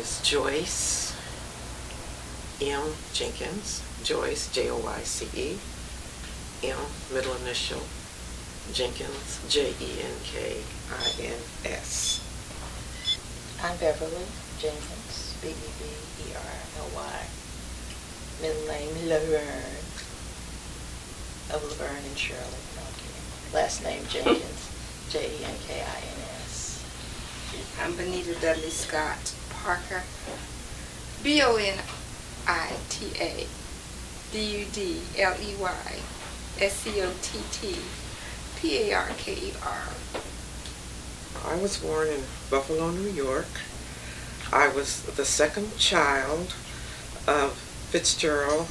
is Joyce M. Jenkins. Joyce, Joyce, M, middle initial, Jenkins, Jenkins. I'm Beverly Jenkins, Bebberly, middle name Laverne, of Laverne and Shirley. No, I'm kidding. Last name Jenkins, Jenkins. I'm Bonita Dudley Scott Parker, Bonita Dudley Scottparker. I was born in Buffalo, New York. I was the second child of Fitzgerald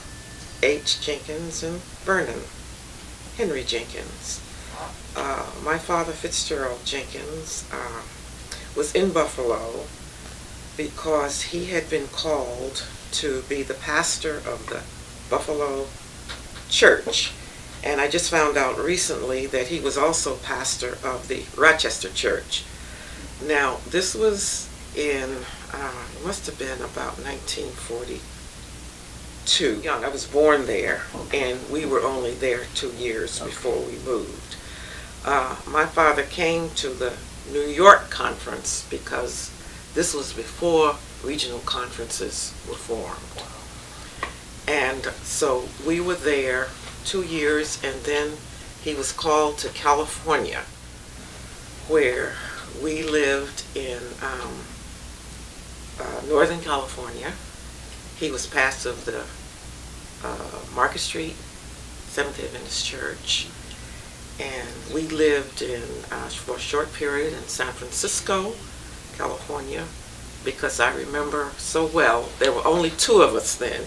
H. Jenkins and Vernon Henry Jenkins. My father, Fitzgerald Jenkins, was in Buffalo because he had been called to be the pastor of the Buffalo church. And I just found out recently that he was also pastor of the Rochester church. Now, this was in, it must have been about 1942. Young, I was born there, and we were only there 2 years before we moved. My father came to the New York conference because this was before regional conferences were formed. And so we were there 2 years, and then he was called to California, where we lived in Northern California. He was pastor of the Market Street Seventh-day Adventist Church, and we lived in for a short period in San Francisco, California, because I remember so well, there were only 2 of us then,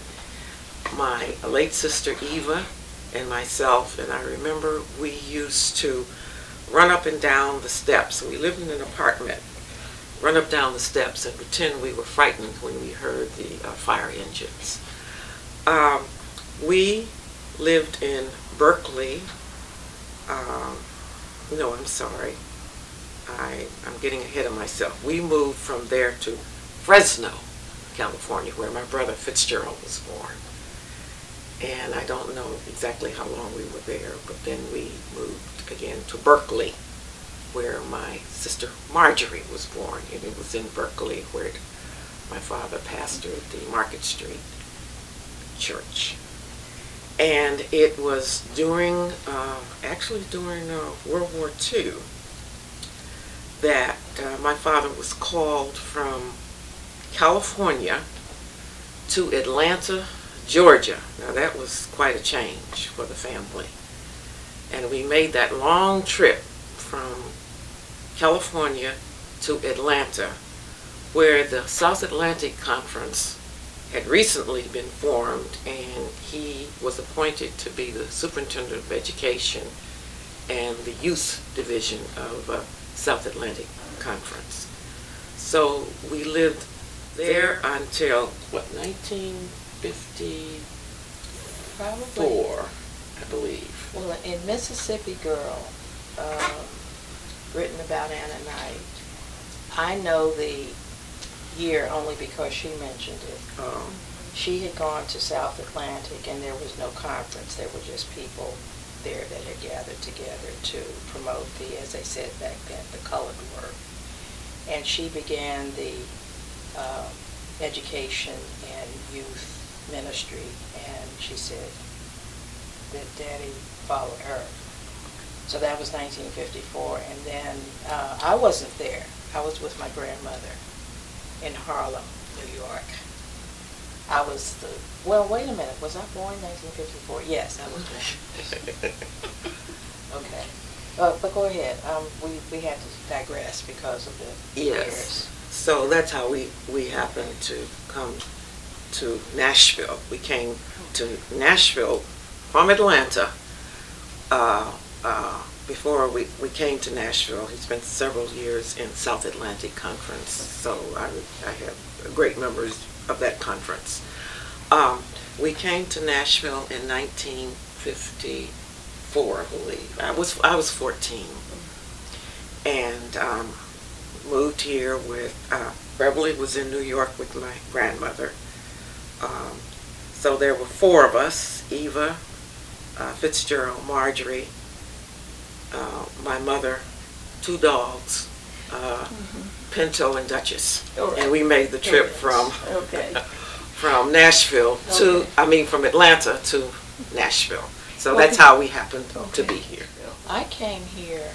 my late sister Eva and myself, and I remember we used to run up and down the steps. We lived in an apartment, run up down the steps and pretend we were frightened when we heard the fire engines. We lived in Berkeley. No, I'm sorry. I'm getting ahead of myself. We moved from there to Fresno, California, where my brother Fitzgerald was born. And I don't know exactly how long we were there, but then we moved again to Berkeley, where my sister Marjorie was born, and it was in Berkeley where my father pastored the Market Street Church. And it was during, actually during World War II, that my father was called from California to Atlanta, Georgia. Now that was quite a change for the family. And we made that long trip from California to Atlanta, where the South Atlantic Conference had recently been formed, and he was appointed to be the superintendent of education and the youth division of South Atlantic Conference. So we lived there until, what, 1954, I believe. Well, in Mississippi Girl, written about Anna Knight, I know the year only because she mentioned it. Oh. She had gone to South Atlantic, and there was no conference. There were just people there that had gathered together to promote the, as they said back then, the colored work. And she began the education and youth ministry, and she said that Daddy followed her. So that was 1954, and then I wasn't there. I was with my grandmother in Harlem, New York. I was the, well, wait a minute, was I born in 1954? Yes, I was born. Okay. But go ahead. We had to digress because of the years. So that's how we happened to come to Nashville. We came to Nashville from Atlanta. Before we came to Nashville, he spent several years in South Atlantic Conference, so I have great memories of that conference. We came to Nashville in 1954, I believe. I was 14, and moved here with Beverly was in New York with my grandmother. So there were four of us: Eva, Fitzgerald, Marjorie, my mother, two dogs, Pinto and Duchess. Right. And we made the trip Okay. from Nashville to, from Atlanta to Nashville. So that's how we happened to be here. I came here,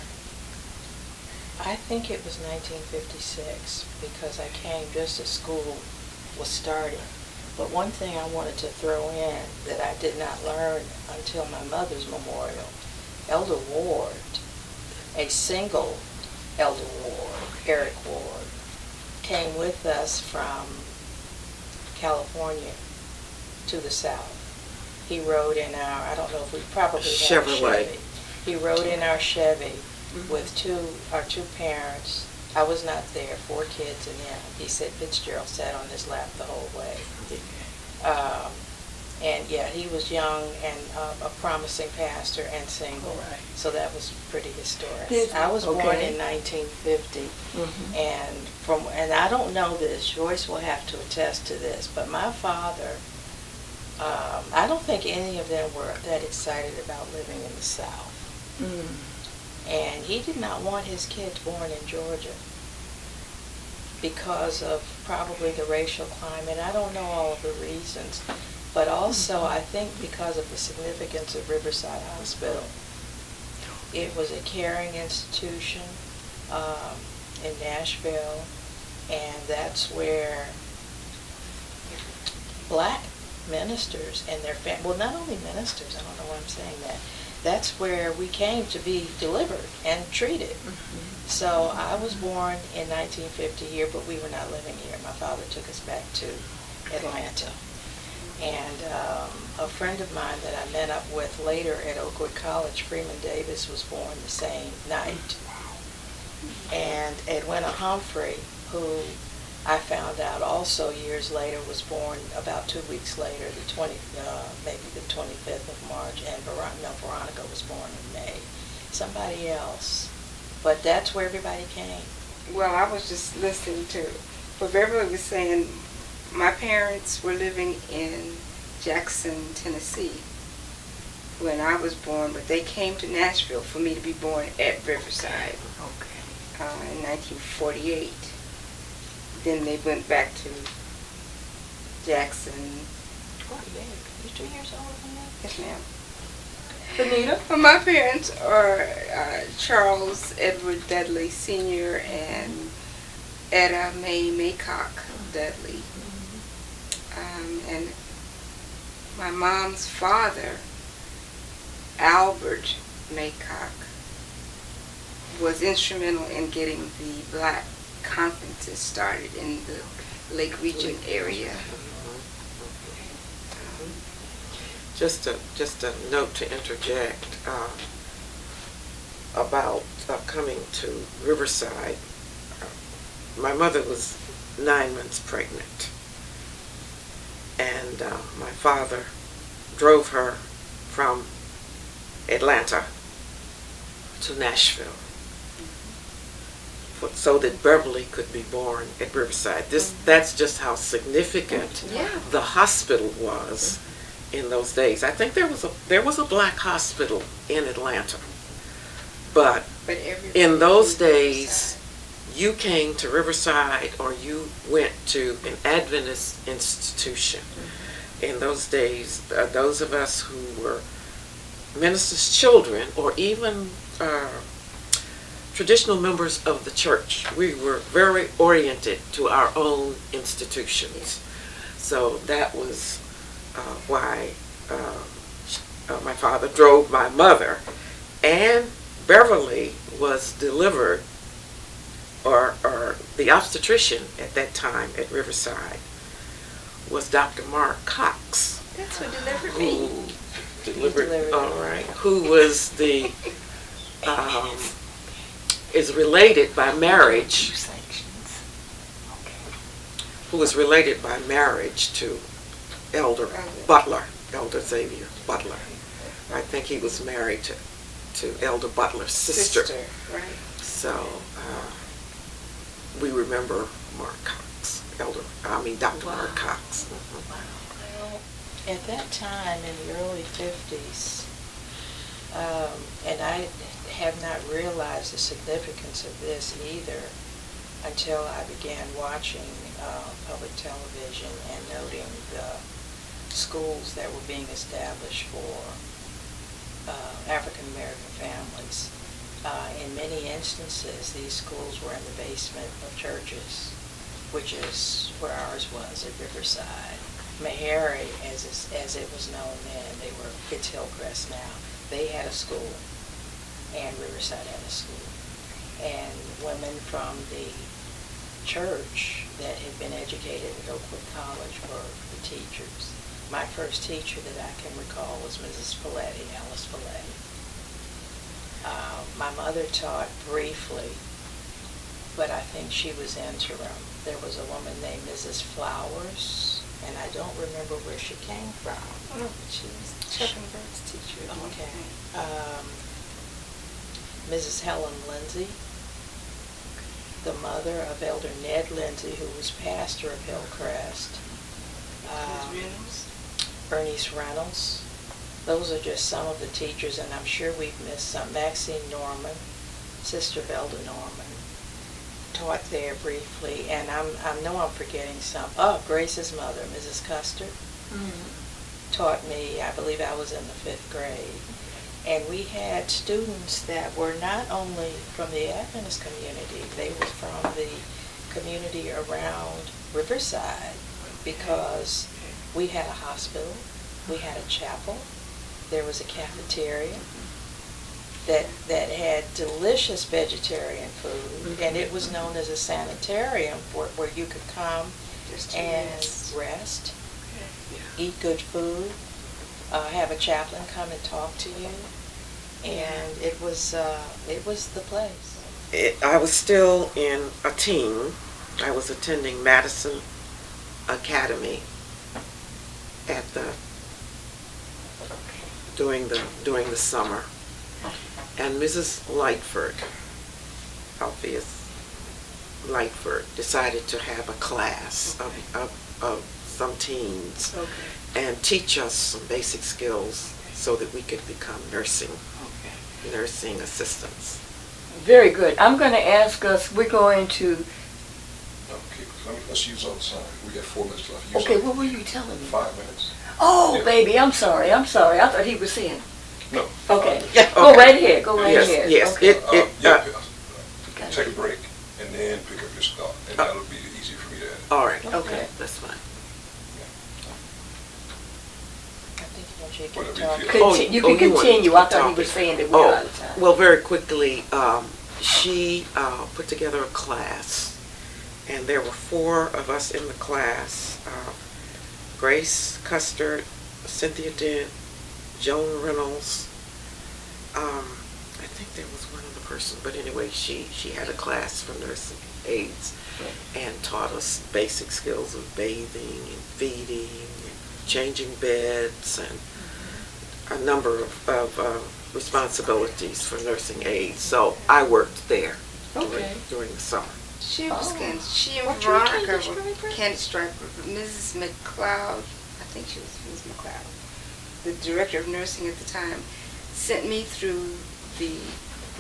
I think it was 1956, because I came just as school was starting. But one thing I wanted to throw in that I did not learn until my mother's memorial, Elder Ward, a single Elder Ward, Eric Ward, came with us from California to the South. He rode in our, I don't know if we probably had a Chevy. He rode in our Chevy with our two parents. I was not there, 4 kids and him. He said Fitzgerald sat on his lap the whole way. And yeah, he was young and a promising pastor and single. Right. So that was pretty historic. I was born in 1950, and I don't know this, Joyce will have to attest to this, but my father, I don't think any of them were that excited about living in the South. And he did not want his kids born in Georgia because of probably the racial climate. I don't know all of the reasons, but also I think because of the significance of Riverside Hospital. It was a caring institution in Nashville, and that's where black ministers and their well, not only ministers, I don't know why I'm saying that, that's where we came to be delivered and treated. So I was born in 1950 here, but we were not living here. My father took us back to Atlanta. And a friend of mine that I met up with later at Oakwood College, Freeman Davis, was born the same night. And Edwina Humphrey, who I found out also years later was born about 2 weeks later, maybe the 25th of March, and Veronica was born in May. Somebody else. But that's where everybody came. Well, I was just listening to what Beverly was saying. My parents were living in Jackson, Tennessee when I was born, but they came to Nashville for me to be born at Riverside in 1948. Then they went back to Jackson. 48. You're 2 years older than me? Yes, ma'am. Bonita? Well, my parents are Charles Edward Dudley Sr. and Etta Mae Maycock Dudley. And my mom's father, Albert Maycock, was instrumental in getting the black conferences started in the Lake Region area. Just a note to interject about coming to Riverside. My mother was 9 months pregnant, and my father drove her from Atlanta to Nashville so that Beverly could be born at Riverside. That's just how significant the hospital was in those days. I think there was a black hospital in Atlanta, but in those days you came to Riverside or you went to an Adventist institution. In those days, those of us who were ministers' children or even traditional members of the church, we were very oriented to our own institutions. So that was why my father drove my mother, and Beverly was delivered, or the obstetrician at that time at Riverside was Dr. Mark Cox. That's who delivered me. Who was the is related by marriage. Who was related by marriage to Elder Butler, Elder Xavier Butler. I think he was married to Elder Butler's sister. Right. So we remember Mark Cox. Dr. Wow. Mark Cox. Wow. Well, at that time in the early 50s, and I have not realized the significance of this either until I began watching public television and noting the schools that were being established for African American families. In many instances, these schools were in the basement of churches, which is where ours was at Riverside. Meharry, as it was known then, it's Hillcrest now. They had a school, and Riverside had a school. And women from the church that had been educated at Oakwood College were the teachers. My first teacher that I can recall was Mrs. Paletti, Alice Paletti. My mother taught briefly, but I think she was interim. There was a woman named Mrs. Flowers, and I don't remember where she came from. Oh, she was Chuck and Bert's teacher. Okay. Mrs. Helen Lindsay, the mother of Elder Ned Lindsay, who was pastor of Hillcrest. Bernice Reynolds. Those are just some of the teachers, and I'm sure we've missed some. Maxine Norman, Sister Velda Norman, taught there briefly, and I know I'm forgetting some. Oh, Grace's mother, Mrs. Custer, taught me, I believe I was in the 5th grade. And we had students that were not only from the Adventist community, they were from the community around Riverside, because we had a hospital, we had a chapel, there was a cafeteria that had delicious vegetarian food, and it was known as a sanitarium where you could come and rest, eat good food, have a chaplain come and talk to you, and it was the place. I was still in a teen. I was attending Madison Academy at during the summer, and Mrs. Lightford, Alpheus Lightford, decided to have a class of some teens and teach us some basic skills so that we could become nursing assistants. Very good. I'm going to ask us, we're going to... Okay, let's use all the time. We got 4 minutes left. Okay, what were you telling me? 5 minutes. Oh, Yeah. baby, I'm sorry. I thought he was saying... No. Okay. Okay. Go right ahead. Go right Yes, ahead. yes. Okay. Take a break and then pick up your thought, and that'll be easier for me to edit. All right. Okay. That's fine. I think you Whatever can you talk. feel. You can you want continue. to I thought he talk. was saying that we're out of time. Well, very quickly, she put together a class, and there were 4 of us in the class: Grace Custer, Cynthia Dent, Joan Reynolds. I think there was one other person, but anyway, she had a class for nursing aides and taught us basic skills of bathing and feeding and changing beds and a number of responsibilities for nursing aides. So I worked there during the summer. She was she and Weren't you a Veronica Candy were Striper? Candy Striper. Mrs. McLeod, I think she was Mrs. McLeod, the director of nursing at the time, sent me through the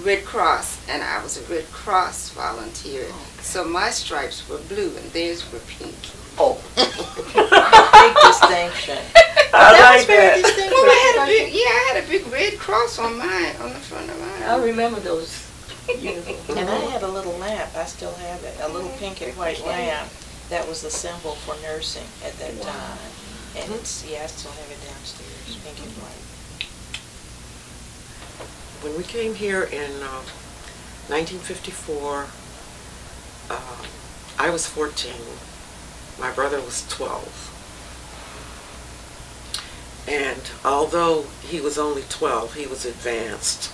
Red Cross, and I was a Red Cross volunteer. So my stripes were blue and theirs were pink. Oh. Big distinction. I like that. Well, I had a big Red Cross on mine, on the front of mine. I remember those uniforms. And I had a little lamp, I still have it, a little pink and white lamp that was the symbol for nursing at that time. And it's, I still have it downstairs, pink and white. When we came here in 1954, I was 14. My brother was 12. And although he was only 12, he was advanced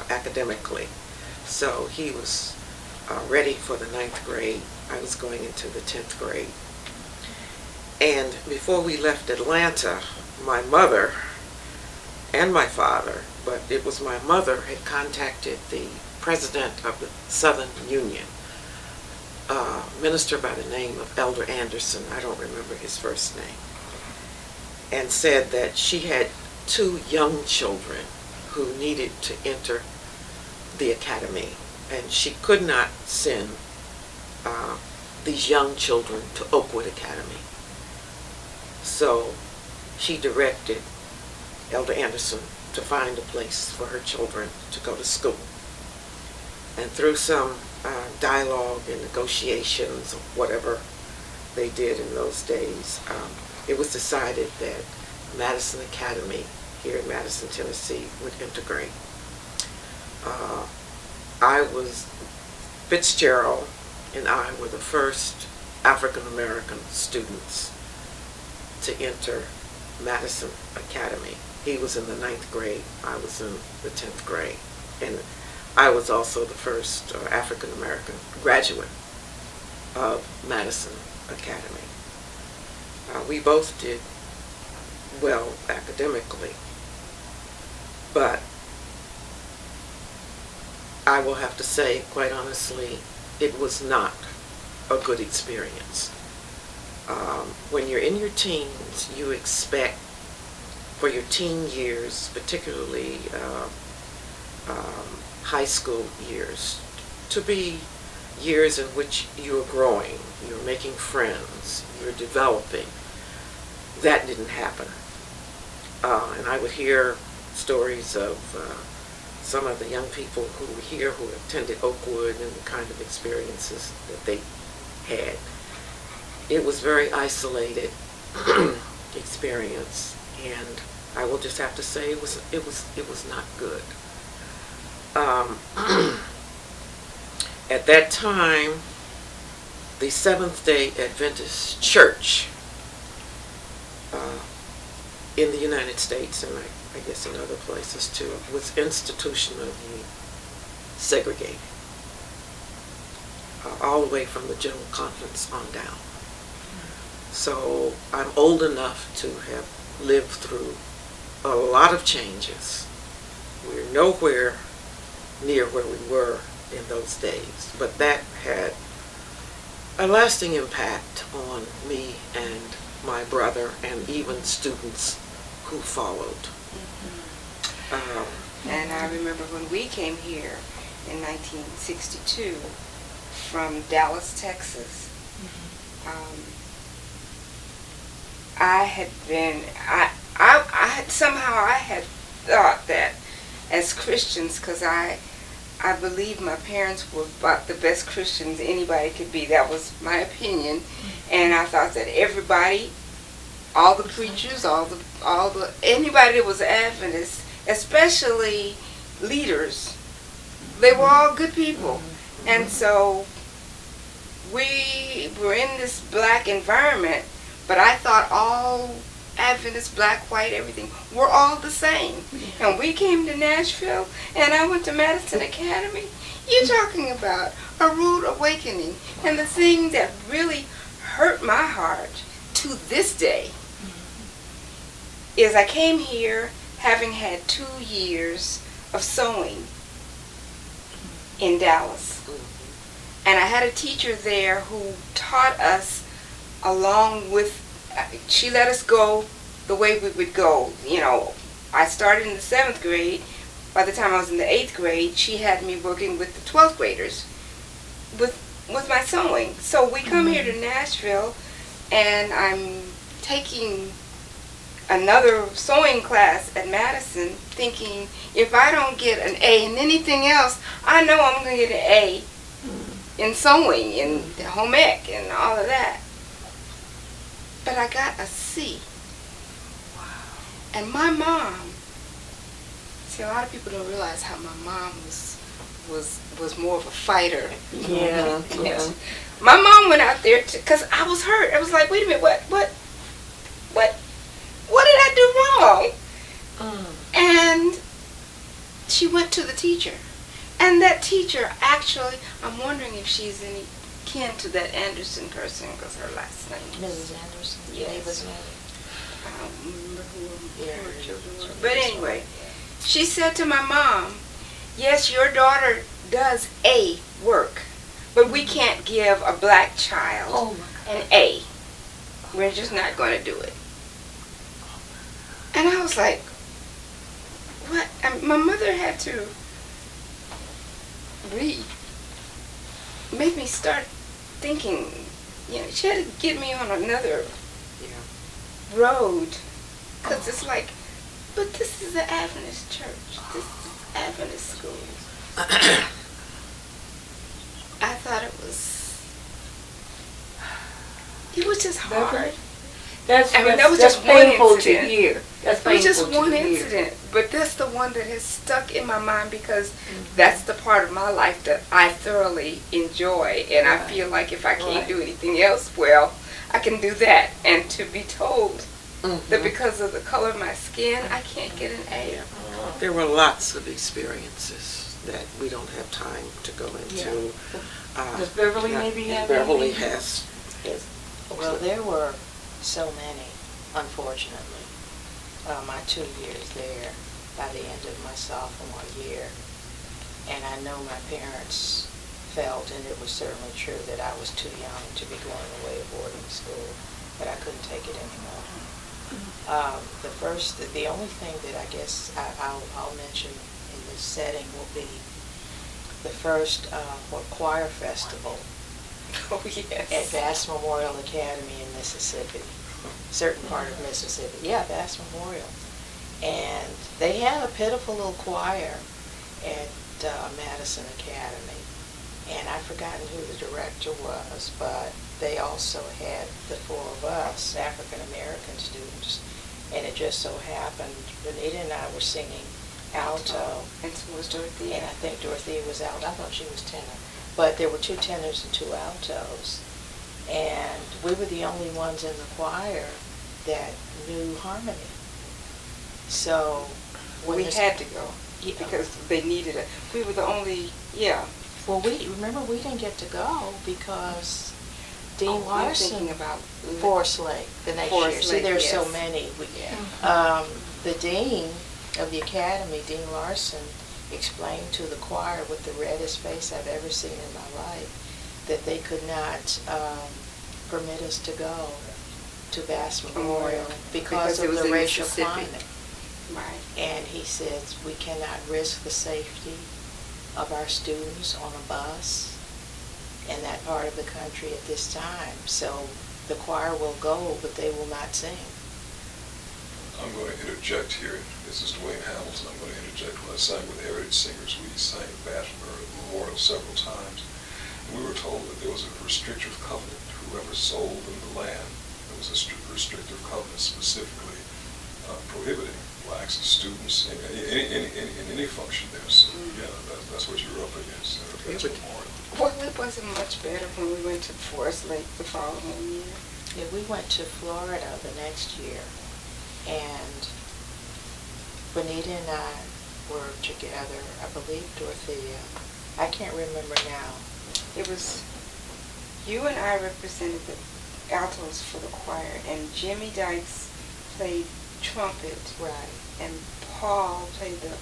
academically. So he was ready for the 9th grade. I was going into the 10th grade. And before we left Atlanta, my mother and my father, but it was my mother, had contacted the president of the Southern Union minister by the name of Elder Anderson, I don't remember his first name, and said that she had 2 young children who needed to enter the academy, and she could not send these young children to Oakwood Academy. So she directed Elder Anderson to find a place for her children to go to school. And through some dialogue and negotiations, or whatever they did in those days, it was decided that Madison Academy here in Madison, Tennessee would integrate. Fitzgerald and I were the first African American students to enter Madison Academy. He was in the 9th grade, I was in the 10th grade, and I was also the first African American graduate of Madison Academy. We both did well academically, but I will have to say, quite honestly, it was not a good experience. When you're in your teens, you expect for your teen years, particularly high school years, to be years in which you're growing, you're making friends, you're developing. That didn't happen. And I would hear stories of some of the young people who were here who attended Oakwood and the kind of experiences that they had. It was very isolated experience, and I will just have to say it was not good. At that time, the Seventh-day Adventist Church in the United States, and I guess in other places too, was institutionally segregated, all the way from the General Conference on down. So I'm old enough to have lived through a lot of changes. We're nowhere near where we were in those days, but that had a lasting impact on me and my brother and even students who followed. And I remember when we came here in 1962 from Dallas, Texas, I had thought that as Christians, because I believe my parents were about the best Christians anybody could be. That was my opinion. And I thought that everybody, all the preachers, anybody that was Adventist, especially leaders, they were all good people. And so we were in this black environment, but I thought all Adventist, black, white, everything, we're all the same. And we came to Nashville, and I went to Madison Academy. You're talking about a rude awakening. And the thing that really hurt my heart to this day is I came here having had 2 years of sewing in Dallas. And I had a teacher there who taught us along with, she let us go the way we would go. You know, I started in the 7th grade. By the time I was in the 8th grade, she had me working with the 12th graders with my sewing. So we come here to Nashville, and I'm taking another sewing class at Madison, thinking if I don't get an A in anything else, I know I'm going to get an A in sewing, in home ec, and all of that. But I got a C. Wow. And my mom, see, a lot of people don't realize how my mom was more of a fighter. Yeah. Yeah. My mom went out there because I was hurt. I was like, wait a minute, what did I do wrong? And she went to the teacher. And that teacher actually, I'm wondering if she's any kin to that Anderson person, because her last name Mrs. Anderson. Yes. I don't remember who her children were. But anyway, she said to my mom, yes, your daughter does A work, but we can't give a black child Oh my an A. We're just not going to do it. And I was like, what? And my mother had to make me start thinking, you know, she had to get me on another road. Because it's like, but this is an Adventist church. This is Adventist school. I thought it was just hard. That's, I mean, that was that's just one painful to incident. hear. That's It was just painful one to hear. incident, but that's the one that has stuck in my mind because that's the part of my life that I thoroughly enjoy, and I feel like if I can't do anything else well, I can do that. And to be told that because of the color of my skin, I can't get an A. There were lots of experiences that we don't have time to go into. Does Beverly maybe have Beverly anything? has. Well, there were so many, unfortunately. My 2 years there, by the end of my sophomore year, and I know my parents felt, and it was certainly true, that I was too young to be going away to boarding school, but I couldn't take it anymore. The only thing that I guess I'll mention in this setting will be the first choir festival Oh, yes. at Bass Memorial Academy in Mississippi, certain part of Mississippi. Yeah, Bass Memorial. And they had a pitiful little choir at Madison Academy. And I've forgotten who the director was, but they also had the four of us, African American students. And it just so happened, Bonita and I were singing alto. And so was Dorothea. And I think Dorothea was alto. I thought she was tenor. But there were 2 tenors and 2 altos. And we were the only ones in the choir that knew harmony. So we had to go Yeah. because they needed it. We were the only, Well, remember we didn't get to go because Dean I'm Larson, thinking about Forest Lake the next Forest year. See, Lake, there's so yes. many. Yeah. The dean of the academy, Dean Larson, explained to the choir with the reddest face I've ever seen in my life that they could not permit us to go to Bass Memorial because it of was the in racial Mississippi. climate. Right. And he says we cannot risk the safety of our students on a bus in that part of the country at this time. So the choir will go, but they will not sing. I'm going to interject here. This is Dwayne Hamilton. I'm going to interject. When I sang with Heritage Singers, we sang at Bass Memorial several times. And we were told that there was a restrictive covenant. Whoever sold them the land, there was a restrictive covenant specifically prohibiting blacks as students in any function there. So, yeah, that's what you were up against. Bass Memorial. Well, it wasn't much better when we went to Forest Lake the following year. Yeah, we went to Florida the next year, and Bonita and I were together. I believe Dorothea. I can't remember now. It was you and I represented the altos for the choir, and Jimmy Dykes played trumpet, Right. and Paul played the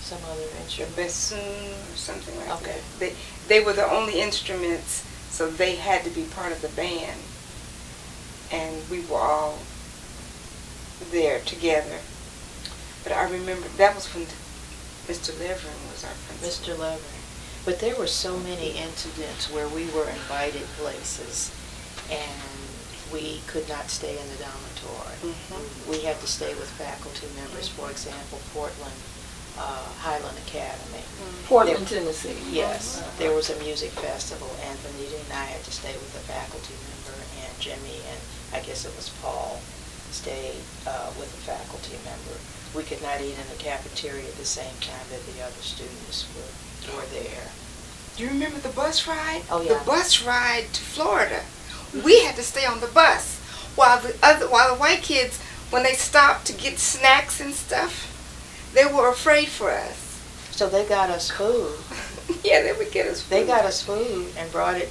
Some other instrument. bassoon or something like Okay. that. They were the only instruments, so they had to be part of the band. And we were all there together. But I remember that was when Mr. Levering was our principal. Mr. Levering. But there were so many incidents where we were invited places and we could not stay in the dormitory. Mhm. We had to stay with faculty members. For example, Portland Highland Academy. Portland, Tennessee. Yes, there was a music festival, and Bonita and I had to stay with a faculty member, and Jimmy and I guess it was Paul stayed with a faculty member. We could not eat in the cafeteria at the same time that the other students were there. Do you remember the bus ride? Oh, yeah. The bus ride to Florida. We had to stay on the bus while the white kids, when they stopped to get snacks and stuff, they were afraid for us. So they got us food. Yeah, they would get us food. They got us food and brought it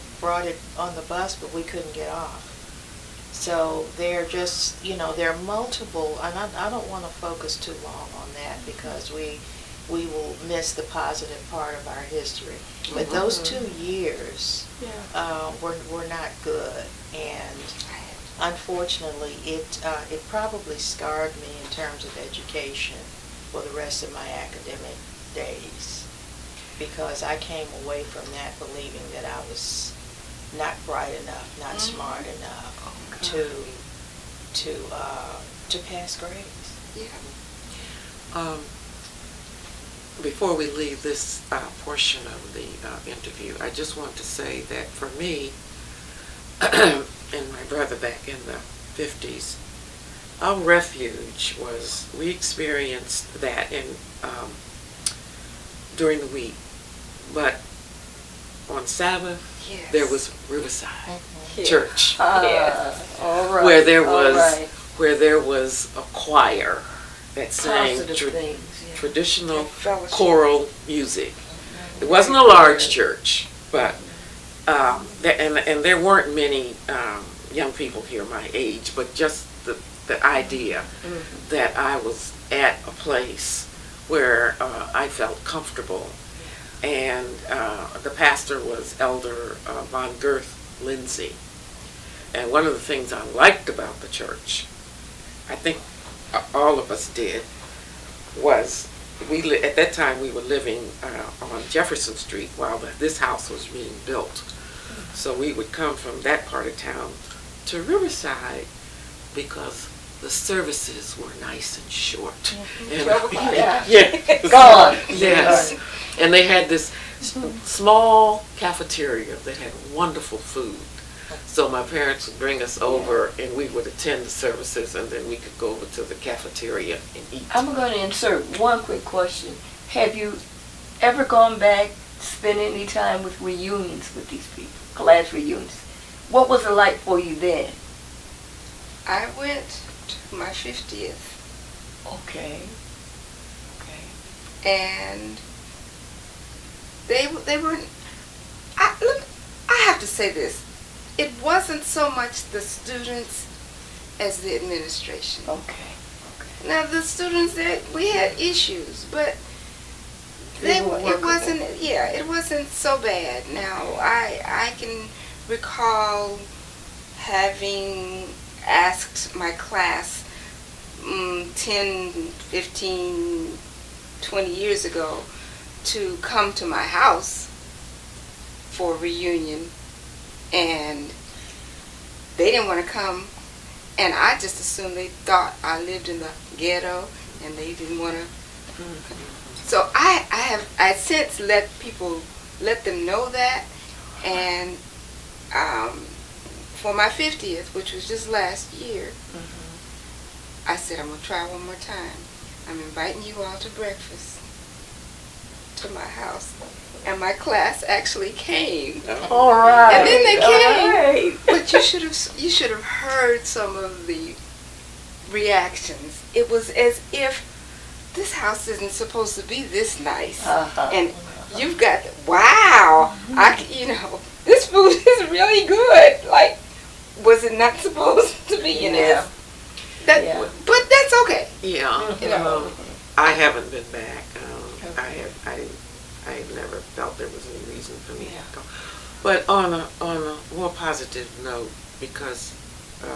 on the bus, but we couldn't get off. So they're just, there are multiple, and I don't want to focus too long on that because we we will miss the positive part of our history. But those 2 years were not good, and unfortunately, it probably scarred me in terms of education for the rest of my academic days, because I came away from that believing that I was not bright enough, not smart enough to pass grades. Yeah. Before we leave this portion of the interview, I just want to say that for me and my brother back in the 50s, our refuge was, we experienced that during the week, but on Sabbath, there was Riverside Church, all right, where there was a choir that sang traditional choral music. It wasn't a large church, but and there weren't many young people here my age, but just the idea that I was at a place where I felt comfortable, and the pastor was Elder Von Girth Lindsay. And one of the things I liked about the church, I think all of us did, was at that time we were living on Jefferson Street while this house was being built. So we would come from that part of town to Riverside because the services were nice and short. And, Gone. Yes. And they had this small cafeteria that had wonderful food. So my parents would bring us over and we would attend the services, and then we could go over to the cafeteria and eat. I'm going to insert one quick question. Have you ever gone back, spent any time with reunions with these people, class reunions? What was it like for you then? I went to my 50th. Okay. And they weren't. I have to say this. It wasn't so much the students as the administration. Okay. Now the students, we had issues, but it wasn't. Yeah, it wasn't so bad. Now I can recall having asked my class 10, 15, 20 years ago to come to my house for a reunion, and they didn't want to come, and I just assumed they thought I lived in the ghetto and they didn't want to. So I since let them know that, and for my 50th, which was just last year, I said, I'm going to try one more time. I'm inviting you all to breakfast to my house. And my class actually came. All right. And then they came. Right. But you should have heard some of the reactions. It was as if this house isn't supposed to be this nice. And you've got, wow, this food is really good. Like, was it not supposed to be in this? But that's okay. Yeah. I haven't been back. I never felt there was any reason for me to go. But on a more positive note, because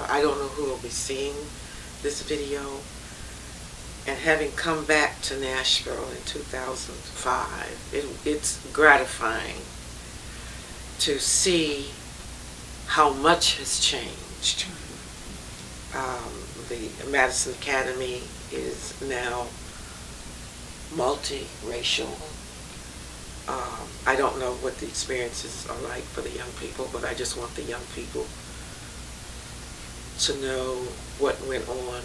I don't know who will be seeing this video, and having come back to Nashville in 2005, it's gratifying to see how much has changed. The Madison Academy is now multiracial. I don't know what the experiences are like for the young people, but I just want the young people to know what went on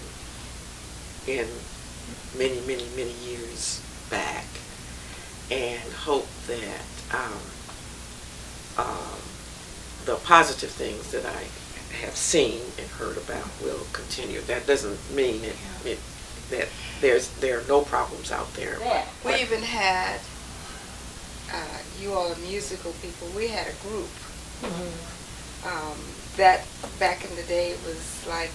in many, many, many years back, and hope that the positive things that I have seen and heard about will continue. That doesn't mean that there are no problems out there. We even had, you all are musical people, we had a group that back in the day was like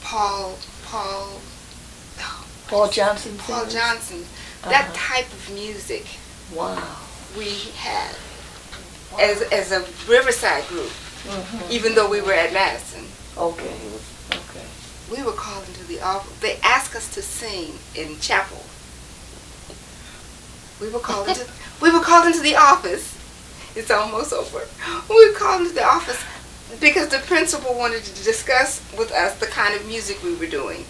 Paul Johnson. Paul singers? Johnson. That type of music Wow. we had as a Riverside group, even though we were at Madison. Okay. We were called into the office. They asked us to sing in chapel. We were called into the office. It's almost over. We were called into the office because the principal wanted to discuss with us the kind of music we were doing.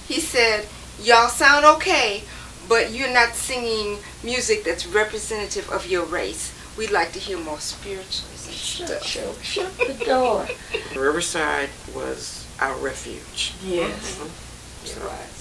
He said, "Y'all sound okay, but you're not singing music that's representative of your race. We'd like to hear more spirituals and stuff." Shut the door. Riverside was our refuge. Yes. It was.